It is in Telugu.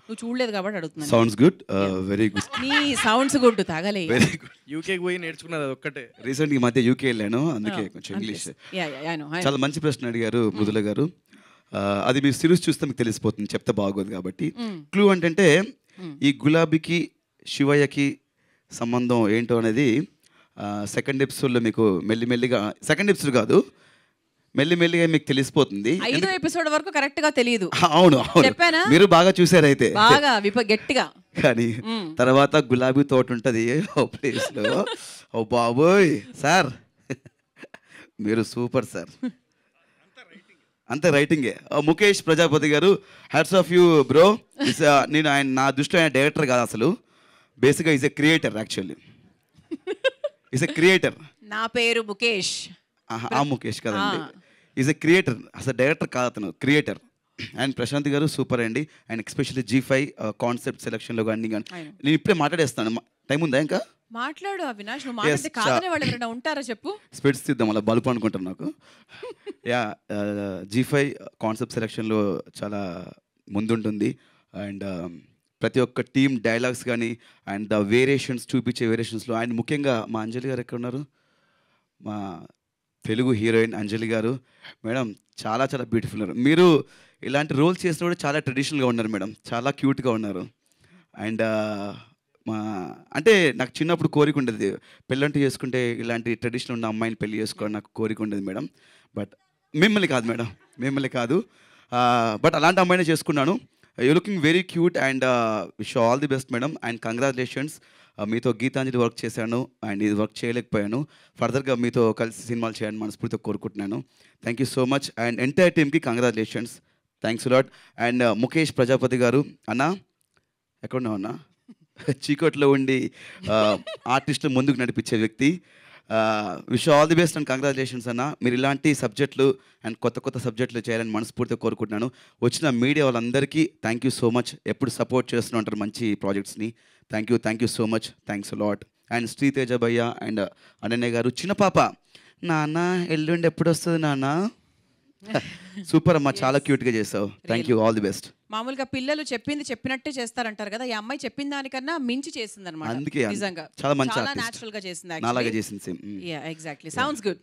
నువ్వు చూడలేదు కాబట్టి అడుగుతున్నాను. Sounds good, very good. నీ సౌండ్స్ గుడ్ తగలే. Very good. యూకేకి పోయి నేర్చుకున్నది అది ఒక్కటే. రీసెంట్గా ఈ మధ్య యూకే వెళ్ళాను, అందుకే కొంచెం ఇంగ్లీష్. చాలా మంచి ప్రశ్న అడిగారు మృదుల గారు. అది మీరు సిరీస్ చూస్తే మీకు తెలిసిపోతుంది, చెప్తే బాగోదు కాబట్టి. క్లూ అంటే ఈ గులాబీకి శివయ్యకి సంబంధం ఏంటో అనేది సెకండ్ ఎపిసోడ్లో మీకు మెల్లిమెల్లిగా, సెకండ్ ఎపిసోడ్ కాదు మెల్లిమెల్లిగా మీకు తెలిసిపోతుంది. 5వ ఎపిసోడ్ వరకు కరెక్ట్ గా తెలియదు. అవును అవును, మీరు బాగా చూసారు అయితే, బాగా గట్టిగా. కానీ తర్వాత గులాబీ తోట ఉంటుంది ఓ ప్లేస్ లో. ఓ బాబోయ్ సార్, మీరు సూపర్ సార్, అంత రైటింగే. ముఖేష్ ప్రజాపతి గారు, హ్యాట్స్ ఆఫ్ యూ బ్రో. నేను ఆయన, నా దృష్టిలో ఆయన డైరెక్టర్ కాదు అసలు, బేసిక్గా is a creator. Actually is a creator. నా పేరు ముఖేష్. ఆ ముఖేష్ కదండి, ఈజ్ ఎ క్రియేటర్, అసలు డైరెక్టర్ కాదు అతను, క్రియేటర్. అండ్ ప్రశాంత్ గారు సూపర్ అండి. అండ్ ఎస్పెషల్లీ G5 కాన్సెప్ట్ సెలక్షన్లో కానీ నేను ఇప్పుడే మాట్లాడేస్తాను. టైం ఉందా ఇంకా? మాట్లాడు అవినాష్, నువ్వు మాట్లాడితే కాదనే వాళ్ళు ఎవరైనా ఉంటారా చెప్పు. స్పెట్స్ తీద్దాం అలా బల్బు అనుకుంటాను నాకు. యా, G5 కాన్సెప్ట్ సెలక్షన్లో చాలా ముందుంటుంది. అండ్ ప్రతి ఒక్క టీమ్ డైలాగ్స్ కానీ అండ్ ద వేరియేషన్స్, చూపించే వేరియేషన్స్లో. అండ్ ముఖ్యంగా మా అంజలి గారు ఎక్కడ ఉన్నారు, మా తెలుగు హీరోయిన్ అంజలి గారు మేడం, చాలా చాలా బ్యూటిఫుల్ ఉన్నారు. మీరు ఇలాంటి రోల్స్ చేసినప్పుడు చాలా ట్రెడిషనల్గా ఉన్నారు మేడం, చాలా క్యూట్గా ఉన్నారు. అండ్ మా అంటే నాకు చిన్నప్పుడు కోరిక ఉండేది, పెళ్ళంటూ చేసుకుంటే ఇలాంటి ట్రెడిషనల్ ఉన్న అమ్మాయిని పెళ్లి చేసుకోవడం నాకు కోరిక ఉండేది మేడం. బట్ మిమ్మల్ని కాదు మేడం, మిమ్మల్ని కాదు, బట్ అలాంటి అమ్మాయినే చేసుకున్నాను. You looking very cute and wish all the best madam. And congratulations. మీతో గీతాంజలి వర్క్ చేశాను అండ్ ఇది వర్క్ చేయలేకపోయాను. ఫర్దర్గా మీతో కలిసి సినిమాలు చేయాలని మనస్ఫూర్తిగా కోరుకుంటున్నాను. Thank you so much. And entire టీమ్కి congratulations, thanks lot. And Mukesh Prajapati garu, అన్న ఎక్కడున్నావు అన్న, చీకట్లో ఉండి ఆర్టిస్టులు ముందుకు నడిపించే వ్యక్తి. Wish all the best and congratulations అన్న. మీరు ఇలాంటి సబ్జెక్టులు అండ్ కొత్త కొత్త సబ్జెక్టులు చేయాలని మనస్ఫూర్తిగా కోరుకుంటున్నాను. వచ్చిన మీడియా వాళ్ళందరికీ థ్యాంక్ యూ సో మచ్, ఎప్పుడు సపోర్ట్ చేస్తూ ఉంటారు మంచి ప్రాజెక్ట్స్ని. Thank you so much, thanks lot. And Sriteja భయ్య అండ్ అనన్య గారు, చిన్న పాప, నాన్న ఎల్లుండి ఎప్పుడు వస్తుంది నాన్న, సూపర్ అమ్మా, చాలా క్యూట్గా చేసావు. Thank you, all the best. మామూలుగా పిల్లలు చెప్పింది చెప్పినట్టే చేస్తారంటారు కదా, ఈ అమ్మాయి చెప్పిన దానికన్నా మించి చేసింది అనమాట. అందుకే నిజంగా చాలా మంచి చాలా నేచురల్ గా చేసింది. నాలాగా చేసింది. Exactly, sounds good.